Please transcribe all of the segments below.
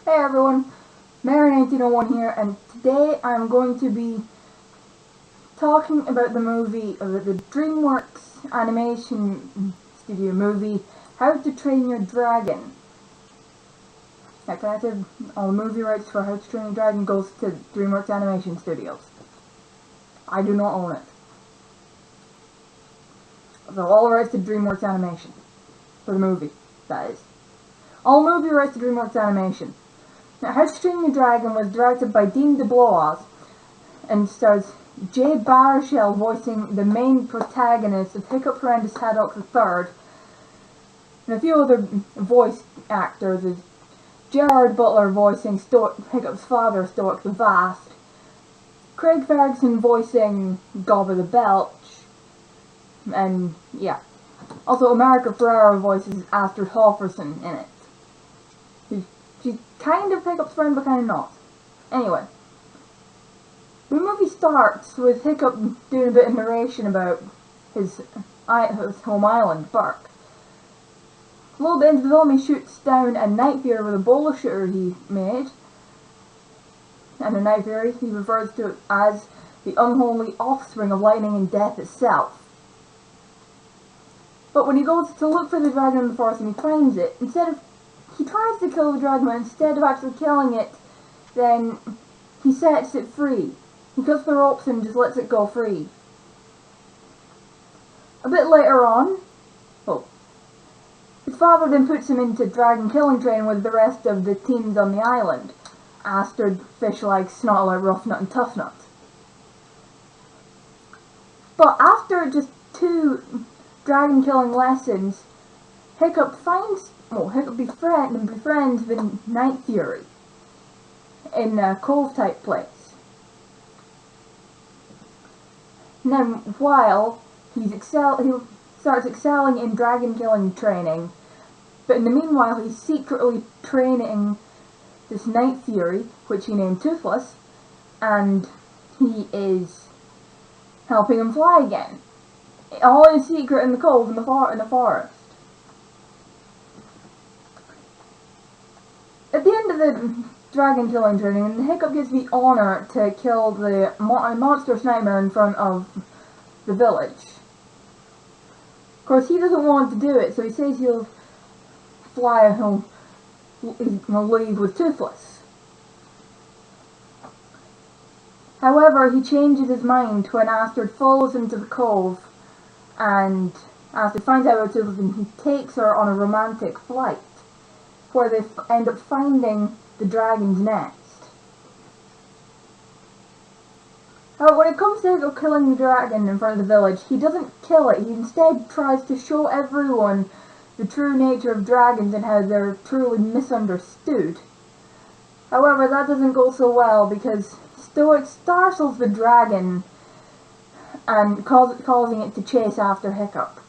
Hey everyone, Mary1901 here, and today I'm going to be talking about the DreamWorks Animation Studio movie, How to Train Your Dragon. Now, granted, all the movie rights for How to Train Your Dragon goes to DreamWorks Animation Studios. I do not own it. So all the rights to DreamWorks Animation. For the movie, that is. All movie rights to DreamWorks Animation. Now, How to Train Your Dragon was directed by Dean DeBlois and stars Jay Baruchel voicing the main protagonist of Hiccup Horrendous Haddock III, and a few other voice actors is Gerard Butler voicing Hiccup's father, Stoic the Vast, Craig Ferguson voicing Gobber the Belch, and yeah. Also, America Ferrera voices Astrid Halvorsen in it. She's kind of Hiccup's friend, but kind of not. Anyway, the movie starts with Hiccup doing a bit of narration about his home island, Bark. A little bit into the film, he shoots down a night fury with a bowler shooter he made. And a night fury, he refers to it as the unholy offspring of lightning and death itself. But when he goes to look for the dragon in the forest and he finds it, he tries to kill the dragon, but instead of actually killing it, then he sets it free. He cuts the ropes and just lets it go free. A bit later on, his father then puts him into dragon killing training with the rest of the teams on the island. Astrid, Fishleg, Snotler, Roughnut, and Toughnut. But after just 2 dragon killing lessons, Hiccup befriends the Night Fury in a cove type place. Now, while he starts excelling in dragon killing training, but in the meanwhile he's secretly training this Night Fury, which he named Toothless, and he is helping him fly again. All in secret in the cove in the forest. At the end of the dragon killing training, Hiccup gets the honor to kill the monstrous nightmare in front of the village. Of course, he doesn't want to do it, so he says he'll leave with Toothless. However, he changes his mind when Astrid follows him to the cove, and Astrid finds out about Toothless and he takes her on a romantic flight, where they end up finding the dragon's nest. However, when it comes to killing the dragon in front of the village, he doesn't kill it. He instead tries to show everyone the true nature of dragons and how they're truly misunderstood. However, that doesn't go so well because Stoic startles the dragon and causing it to chase after Hiccup.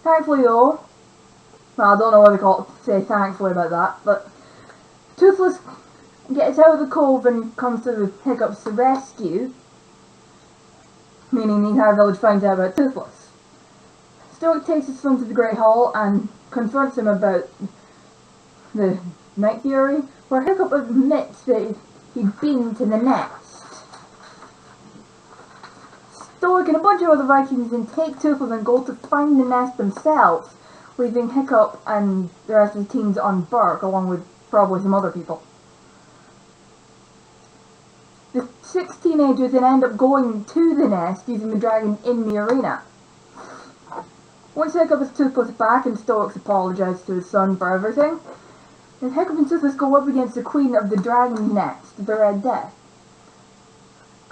Thankfully though, well, I don't know what to say thankfully about that, but Toothless gets out of the cove and comes to Hiccup's rescue, meaning the entire village finds out about Toothless. Stoic takes his son to the Great Hall and confronts him about the Night Fury, where Hiccup admits that he'd been to the nest. Stoic and a bunch of other Vikings then take Toothless and go to find the nest themselves, leaving Hiccup and the rest of the teams on Bark, along with probably some other people. The 6 teenagers then end up going to the nest using the dragon in the arena. Once Hiccup is Toothless back and Stoic apologizes to his son for everything, then Hiccup and Toothless go up against the queen of the dragon nest, the Red Death.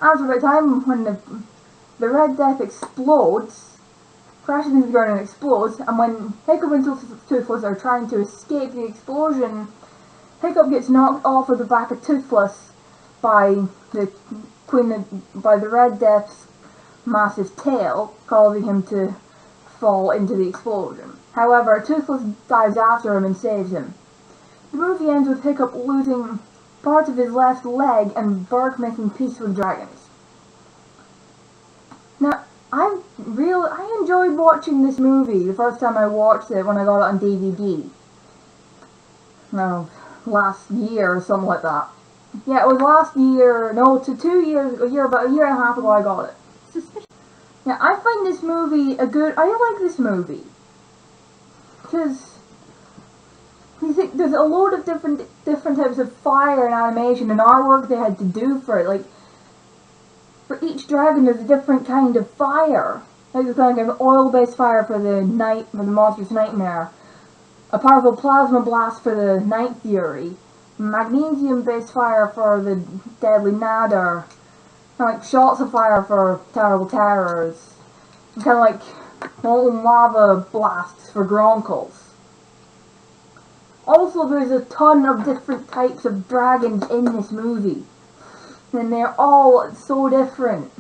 After about time, when the Red Death explodes, crashes into the ground and explodes, and when Hiccup and Toothless are trying to escape the explosion, Hiccup gets knocked off of the back of Toothless by the Red Death's massive tail, causing him to fall into the explosion. However, Toothless dives after him and saves him. The movie ends with Hiccup losing part of his left leg and Bark making peace with dragons. Now, I enjoyed watching this movie the first time I watched it when I got it on DVD. no, last year or something like that. Yeah, it was last year, no, to 2 years, about a year and a half ago I got it. Suspicious. Yeah, I find this movie I like this movie. Because there's a load of different types of fire and animation and artwork they had to do for it. Like, for each dragon there's a different kind of fire. Like, there's kind of an oil-based fire for the monstrous nightmare, a powerful plasma blast for the night fury, magnesium-based fire for the deadly nadir, kind of like shots of fire for terrible terrors, and kind of like molten lava blasts for gronkles. Also, there's a ton of different types of dragons in this movie, and they're all so different.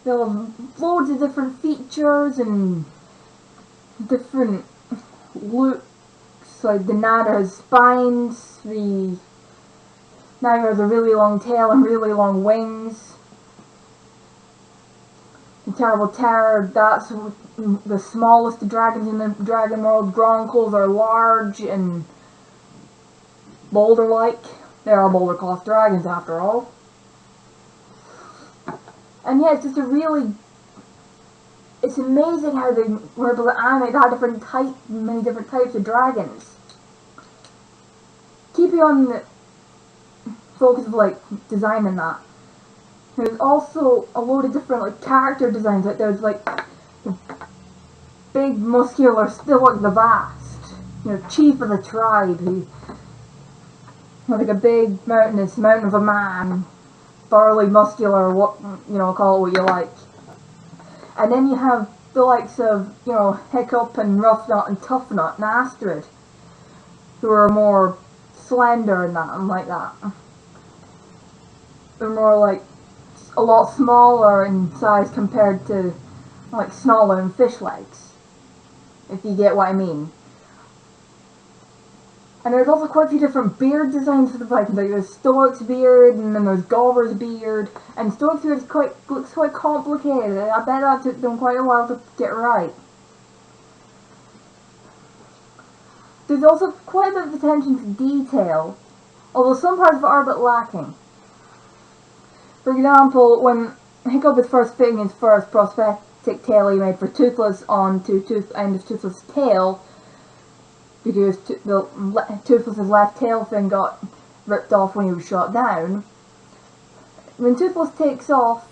There are loads of different features and different looks. Like the nadir has spines, the nadir has a really long tail and really long wings. The terrible terror, that's the smallest dragons in the dragon world. Gronkles are large and boulder-like. They are boulder-cloth dragons after all. And yeah, it's just it's amazing how they were able to animate many different types of dragons. Keeping on the focus of like design and that, there's also a load of different like character designs. Like there's like the big muscular Stilwak the Vast, chief of the tribe, who like a big mountain of a man, thoroughly muscular, call it what you like. And then you have the likes of, Hiccup and Roughnut and Toughnut and Astrid, who are more slender and that, and like that. They're more like a lot smaller in size compared to like Snarler and Fishlegs, if you get what I mean. And there's also quite a few different beard designs for the Vikings. Like there's Stoic's beard, and then there's Gulliver's beard. And Stoic's beard looks quite complicated. I bet that took them quite a while to get right. There's also quite a bit of attention to detail, although some parts of it are a bit lacking. For example, when Hiccup is first fitting his first prosthetic tail he made for Toothless onto end of Toothless' tail, because Toothless' left tail fin got ripped off when he was shot down. When Toothless takes off,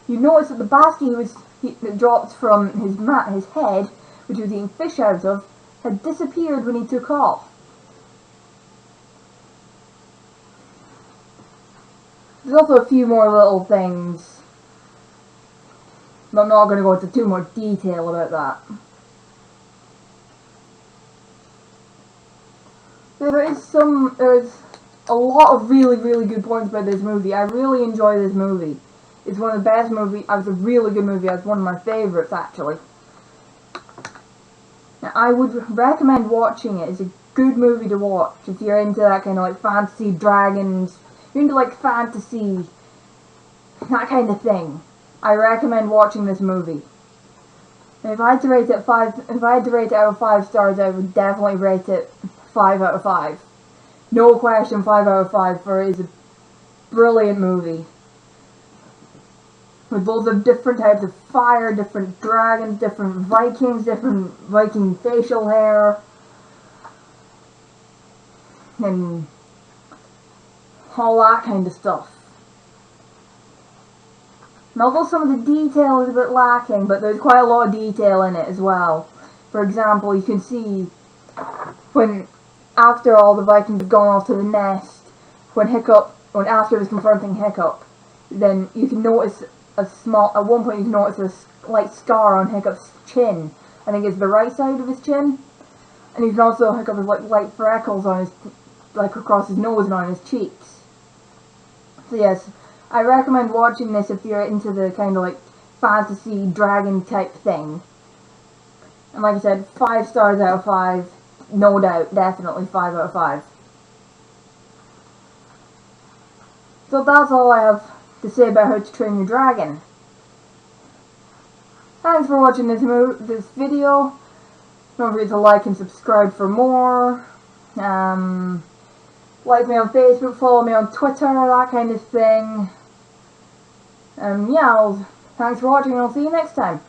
you notice that the basket that dropped from his head, which he was eating fish out of, had disappeared when he took off. There's also a few more little things, but I'm not going to go into too much detail about that. There's a lot of really, really good points about this movie. I really enjoy this movie. It's one of the best movies. It's a really good movie. It's one of my favorites, actually. Now, I would recommend watching it. It's a good movie to watch if you're into that kind of like fantasy dragons. If you're into like fantasy, that kind of thing. I recommend watching this movie. And if I had to rate it out of 5 stars, I would definitely rate it 5 out of 5. No question, 5 out of 5, for it is a brilliant movie. With loads of different types of fire, different dragons, different Vikings, different Viking facial hair, and all that kind of stuff. And although some of the detail is a bit lacking, but there's quite a lot of detail in it as well. For example, you can see when, after all the Vikings have gone off to the nest, when Astrid is confronting Hiccup, then you can notice at one point you can notice a slight scar on Hiccup's chin. I think it's the right side of his chin. And you can also, Hiccup has like light freckles on across his nose and on his cheeks. So yes, I recommend watching this if you're into the kind of like fantasy dragon type thing. And like I said, 5 stars out of 5, no doubt, definitely 5 out of 5. So that's all I have to say about How to Train Your Dragon. Thanks for watching this video. Don't forget to like and subscribe for more. Like me on Facebook, follow me on Twitter, that kind of thing. Yeah, thanks for watching and I'll see you next time.